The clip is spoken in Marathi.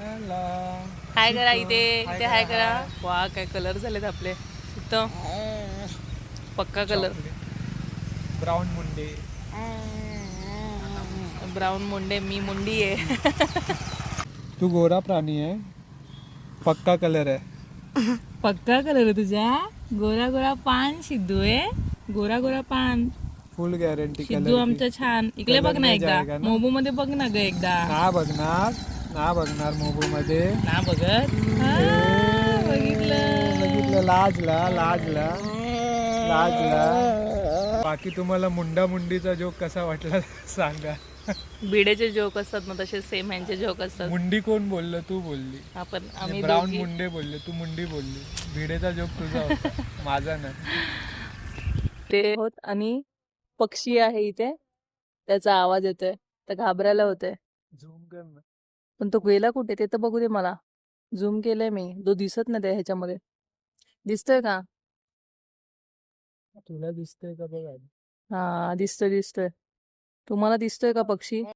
हाय करा इथे इथे हाय करा. वा काय कलर झालेत आपले इथं पक्का कलर. ब्राऊन मुंडे. ब्राऊन मुंडे मी मुंडी आहे. तू गोरा प्राणी आहे. पक्का कलर आहे. पक्का कलर आहे तुझा. गोरा गोरा पान सिद्धू आहे. गोरा गोरा पान फुल गॅरंटी सिद्धू आमचं छान. इकडे बघ ना एकदा मोबू मध्ये बघ ना ग एकदा. ना बघणार मोबू मध्ये ना बघत बघितलं. लाजला. बाकी तुम्हाला मुंडा मुंडीचा जोक कसा वाटला सांगा. भिडेचे जोक असतात ना तसे सेम ह्यांचे जोक असतात. मुंडी कोण बोललं? तू बोलली. आपण आम्ही ब्राऊन मुंडे बोलले, तू मुंडी बोलली. भिडेचा जोक तुझा होता, माझा नाही. ते होत आणि पक्षी आहे इथे त्याचा आवाज येतोय तर घाबरायला होतंय. झूम कर ना. पण तो गेला कुठे ते तर बघू दे मला. झूम केलंय मी. तो दिसत नाही त्या ह्याच्यामध्ये. दिसतोय का? तुला दिसतंय का बघ. हा दिसतोय. तुम्हाला दिसतोय का पक्षी?